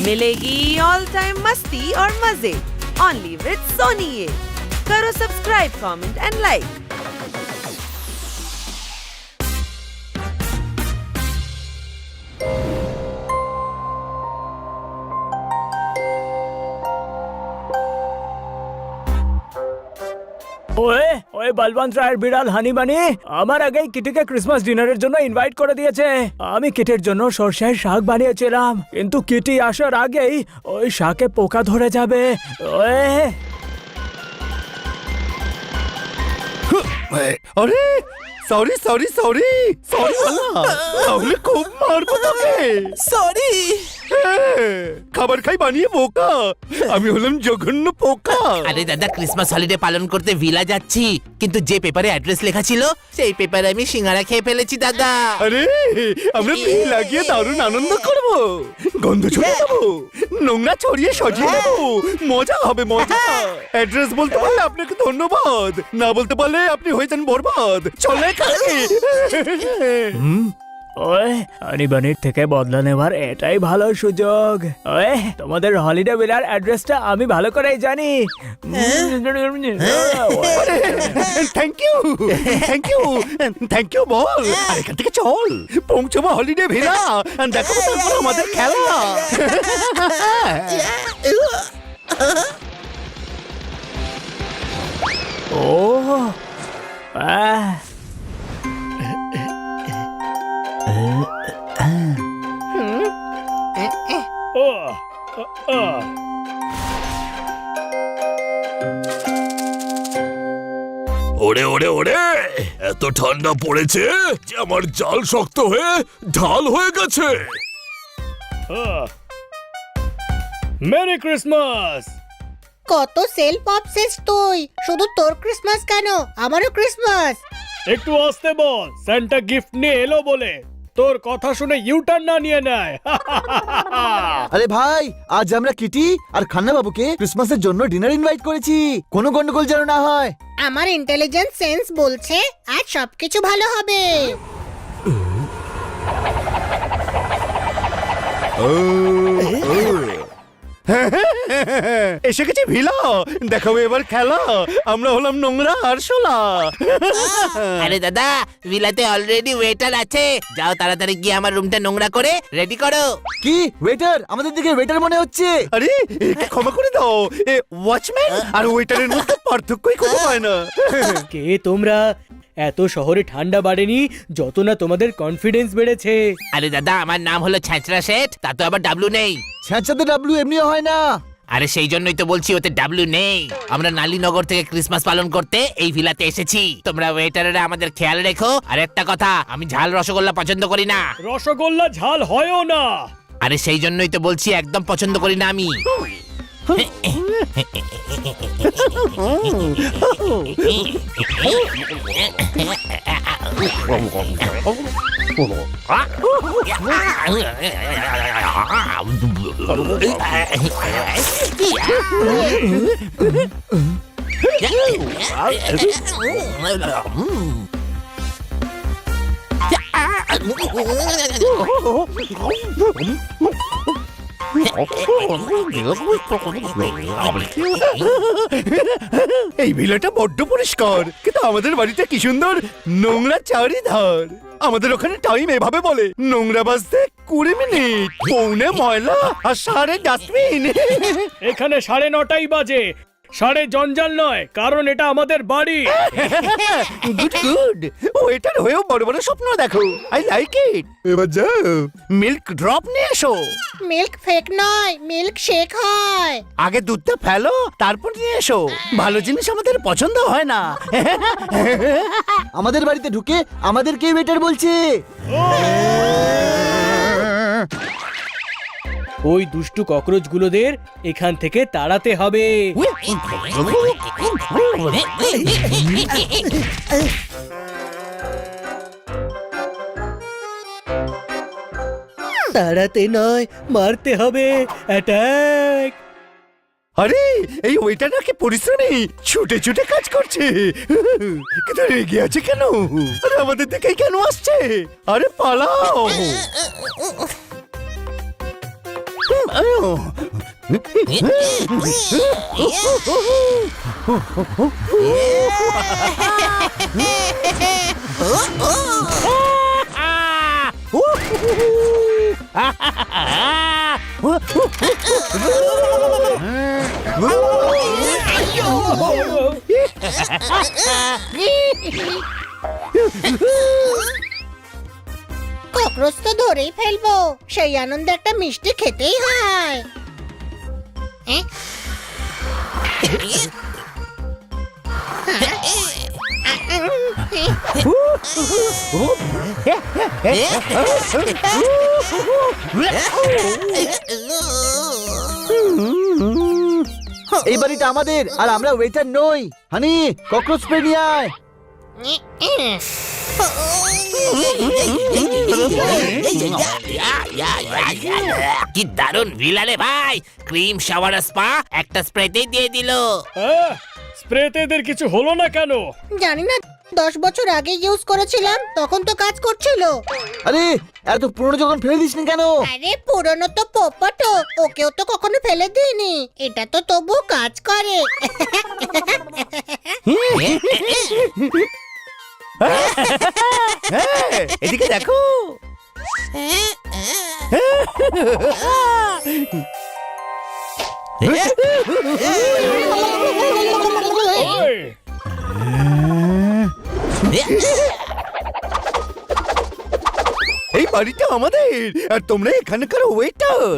मिलेगी all time मस्ती और मजे ओनली विद सोनी ये। करो subscribe, comment and like. Way ওই বলবন্ত রায়ের বিড়াল হানি বানি আমার আগেই কিটিকে ক্রিসমাস ডিনারের জন্য ইনভাইট করে দিয়েছে। আমি কিটির জন্য সরষের শাক বানিয়েছিলাম, কিন্তু কিটি আসার আগেই ওই শাকে পোকা ধরে যাবে। ওয়ে আরে সরি সরি সরি সরি তাহলে খুব মারবো তোকে। সরি। খাবার খাই বানিয়ে পোকা, আমি হলাম জঘন্য পোকা। আরে দাদা, ক্রিসমাস হলিডে পালন করতে ভিলা যাচ্ছি, কিন্তু যে পেপারে অ্যাড্রেস লেখা ছিল সেই পেপারে আমি সিঙ্গারা খেয়ে ফেলেছি দাদা। আরে আমরা বিল লাগিয়ে দারুণ আনন্দ করব, গন্ধ ছড়িয়ে দেবো, নোংরা ছড়িয়ে সাজিয়ে দেবো, মজা হবে মজা। অ্যাড্রেস বলতে পারলে আপনাকে ধন্যবাদ, না বলতে পারলে আপনি হয়ে যান বরবাদ। চলে খালি ওয়ে হানি বানির থেকে বদলা নেওয়ার এটাই ভালো সুযোগ। ওয়ে তোমাদের হলিডে ভিলার অ্যাড্রেসটা আমি ভালো করেই জানি। Thank you thank you thank you বল। আর এখান থেকে চল পৌঁছবো হলিডে ভিলা, দেখো তারপর আমাদের খেলা। ও ওরে ওরে ওরে, এত ঠান্ডা পড়েছে যে আমার জাল শক্ত হয়ে ঢাল হয়ে গেছে। Merry Christmas. কত সেল পাচ্ছিস তুই? শুধু তোর ক্রিসমাস কেন, আমারও ক্রিসমাস। একটু আসতে বল, সান্টা গিফট নিয়ে এলো বলে তোর কথা শুনে ইউটার্ন না নিয়ে নেয়। আরে ভাই, আজ আমরা কিটি আর খান্না বাবুকে ক্রিসমাসের জন্য ডিনার ইনভাইট করেছি, কোনো গন্ডগোল যেন না হয়। আমার ইন্টেলিজেন্স সেন্স বলছে আজ সবকিছু ভালো হবে। এসে গেছে ভিলা, দেখাবো এবার খেলা। আমরা হলাম নোংরা আর শোলা। আরে দাদা, ভিলাতে অলরেডি ওয়েটার আছে, যাও তাড়াতাড়ি গিয়ে আমার রুমটা নোংরা করে রেডি করো। কি ওয়েটার? আমাদের দিকে ওয়েটার মনে হচ্ছে। আরে একে ক্ষমা করে দাও, এ ওয়াচম্যান আর ওয়েটারের মধ্যে পার্থক্যই খুঁজে পায় না। কে তোমরা? এত শহরে ঠান্ডা বাড়েনি যত না তোমাদের কনফিডেন্স বেড়েছে। আরে দাদা, আমার নাম হলো ছ্যাঁচড়া শেঠ, তা তো আবার ডাব্লু নেই। ছ্যাঁচাতে ডাব্লিউ এমনিও হয় না। আরে সেই জন্যই তো বলছি ওতে ডাব্লু নেই। আমরা নালীনগর থেকে ক্রিসমাস পালন করতে এই ভিলাতে এসেছি। তোমরা ওয়েটারেরা আমাদের খেয়াল রেখো। আর একটা কথা, আমি ঝাল রসগোল্লা পছন্দ করি না। রসগোল্লা ঝাল হয়ও না। আরে সেই জন্যই তো বলছি একদম পছন্দ করি না আমি। এই ভিলাটা বড্ড পরিষ্কার, কিন্তু আমাদের বাড়িটা কি সুন্দর নোংরা চারিধার। আমাদের ওখানে টাইম এভাবে বলে, নোংরা বাজতে 20 মিনিট, পৌনে ময়লা আর 9:30 ডাস্টবিন। এখানে 9:30 বাজে, 9:30 জঞ্জাল নয়, কারণ এটা আমাদের বাড়ি। গুড গুড, ওয়েটার হয়েও বড় বড় স্বপ্ন দেখো। I like it. এবার যাও মিল্ক ড্রপ নিয়ে এসো। মিল্ক ফেক নয়, মিল্ক শেক হয়। আগে দুধটা ফেলো, তারপর নিয়ে এসো। ভালো জিনিস আমাদের পছন্দ হয় না। আমাদের বাড়িতে ঢুকে আমাদেরকে ওয়েটার বলছে। ওই দুষ্টু ককরোচগুলোদের এখান থেকে তাড়াতে হবে। তাড়াতে নয়, মারতে হবে। অ্যাটাক! আরে এই ওয়েটারটা কি পরিশ্রমী, ছুটে ছুটে কাজ করছে, কিন্তু রেগে আছে কেন? আরে আমাদের দিকে কেন আসছে? আরে পালাও! ককরোচ তো ধরেই ফেলবো, সেই আনন্দে একটা মিষ্টি খেতেই হয়। এ? এই বাড়িটা আমাদের, আর আমরা ওয়েটার নই। হানি, ককরোচ স্প্রে নিয়ে আয়। কি দারুণ ভিলা রে ভাই, ক্রিম শাওয়ার স্পা একটা স্প্রেতেই দিয়ে দিল। স্প্রেতে এদের কিছু হলো না কেন? জানি না, 10 বছর আগে ইউজ করেছিলাম, তখন তো কাজ করছিল। আরে এত পুরনো যখন ফেলে দিসনি কেন? আরে পুরনো তো পোপটো, ওকেও তো কখনো ফেলে দিইনি, এটা তো তবু কাজ করে। এদিকে দেখো। এই বাড়িটা আমাদের, আর তোমরা এখানকার ওয়েটার।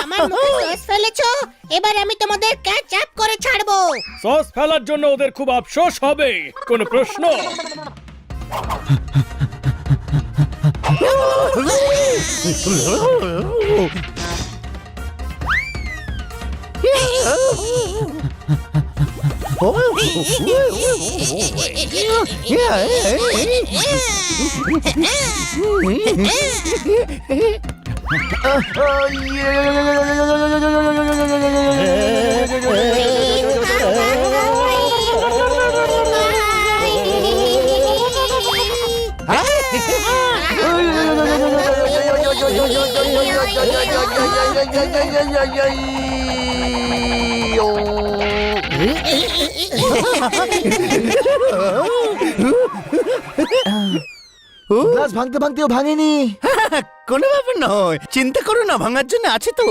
আমার মুখে সস ফেলেছো, এবার আমি তোমাদের ক্যাচ আপ করে ছাড়বো। সস ফেলার জন্য ওদের খুব আফসোস হবে, কোনো প্রশ্ন? গ্লাস ভাঙতে ভাঙতেও ভাঙেনি। কোনো ব্যাপার নয়, চিন্তা করো না, ভাঙার জন্য আছে তো।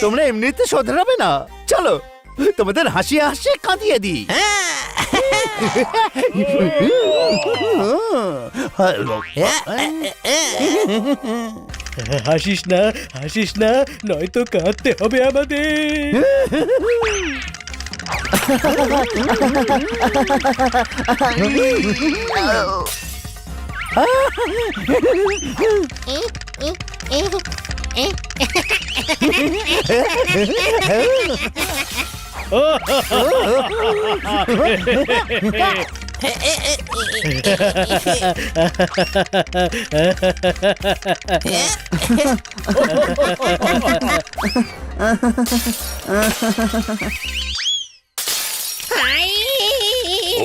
তোমরা এমনিতে শোধরাবে না, চলো তোমাদের হাসি হাসি কাঁদিয়ে দিই। হাসিস না, নয়তো কাঁদতে হবে আমাদের।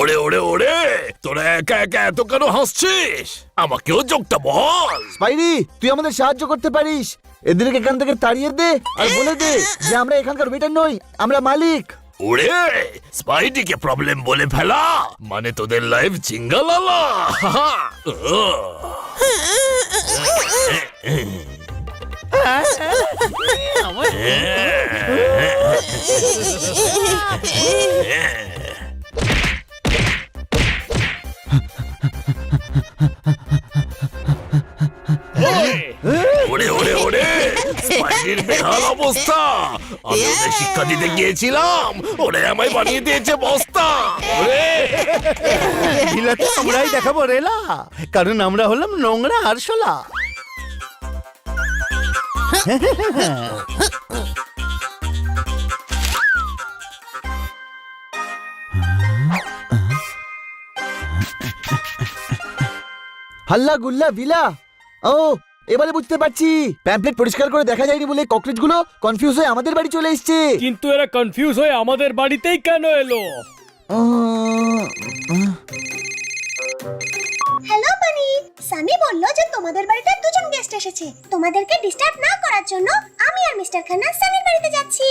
ওরে ওরে ওরে, তোরা একা একা এত কেন হাসছিস? আমাকেও যোগটা বল। স্পাইডি, তুই আমাদের সাহায্য করতে পারিস। এদেরকে এখান থেকে তাড়িয়ে দে আর বলে দে যে আমরা এখানকার ওয়েটার নই, আমরা মালিক। ওরে, স্পাইডিকে প্রবলেম বলে ফেলা মানে তোদের লাইফ চিঙ্গালালা। ওরে ওরে ওরে, কিটির বেহাল অবস্থা। আমি ওদের শিক্ষা দিতে গিয়েছিলাম, ওরে আমায় বানিয়ে দিয়েছে বস্তা। ওরে, ভিলাতে আমরাই দেখাবো রেলা, কারণ আমরা হলাম নোংরা আরশোলা। হাল্লা গুল্লা ভিলা। ও এবারে বুঝতে পারছি, প্যাম্পলেট পরিষ্কার করে দেখা যায়নি বলে ককরোচ গুলো কনফিউজ হয়ে আমাদের বাড়ি চলে এসেছে। কিন্তু এরা কনফিউজ হয়ে আমাদের বাড়িতেই কেন এলো? হ্যালো বানি, সানি বলল যে তোমাদের বাড়িতে দুজন গেস্ট এসেছে। তোমাদেরকে ডিস্টার্ব না করার জন্য আমি আর মিস্টার খান্না সানির বাড়িতে যাচ্ছি।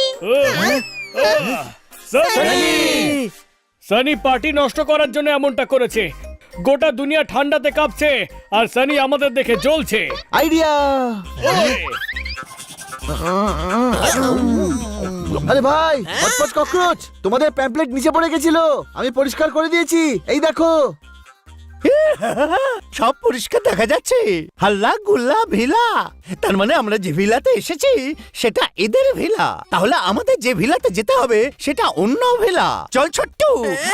সানি পার্টি নষ্ট করার জন্য এমনটা করেছে। গোটা দুনিয়া ঠান্ডাতে কাঁপছে আর সানি আমাদের দেখে জ্বলছে। আইডিয়া। আরে ভাই, হটপট ককরোচ, তোমাদের প্যাম্পলেট নিচে পড়ে গেছিল, আমি পরিষ্কার করে দিয়েছি, এই দেখো। সব পরিষ্কার দেখা যাচ্ছে। হাল্লা গুল্লা ভিলা, তার মানে আমরা যে ভিলাতে এসেছি সেটা এদের ভিলা। তাহলে আমাদের যে ভিলাতে যেতে হবে সেটা অন্য ভিলা। চল ছোট্টু,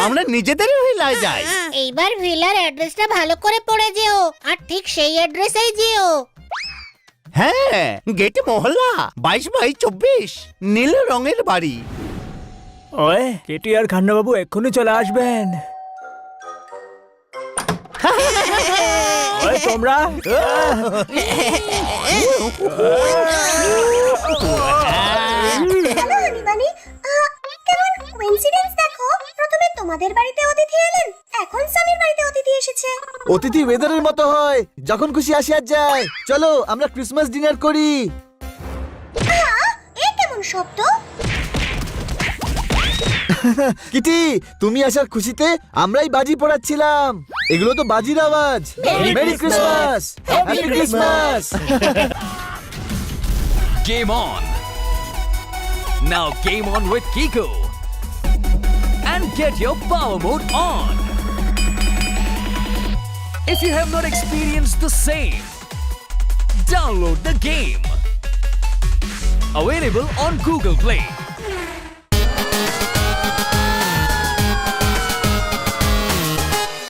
আমরা নিজেদের ভিলায় যাই। এইবার ভিলার অ্যাড্রেসটা ভালো করে পড়ে যেও, আর ঠিক সেই অ্যাড্রেসেই যেও। হ্যাঁ, গেট মহল্লা 22/24, নীল রঙের বাড়ি। ওই কেটি আর খান্নাবাবু এক্ষুনি চলে আসবেন। ওই তোমরা হ্যালো হানি বানি, কেমন কোইন্সিডেন্স দেখো। প্রথমে তোমাদের বাড়িতে অতিথি এলেন, এখন সানির বাড়িতে অতিথি এসেছে। অতিথি ওয়েদারের মতো হয়, যখন খুশি আসে আর যায়। চলো আমরা ক্রিসমাস ডিনার করি। এ কেমন শব্দ? কিটি, তুমি আসার খুশিতে আমরাই বাজি পোড়াচ্ছিলাম। এগুলো তো বাজির আওয়াজ। Merry Christmas, happy Christmas. Game on! Now game on with Kiko! And get your power mode on! If you have not experienced the same, download the game. Available on Google Play.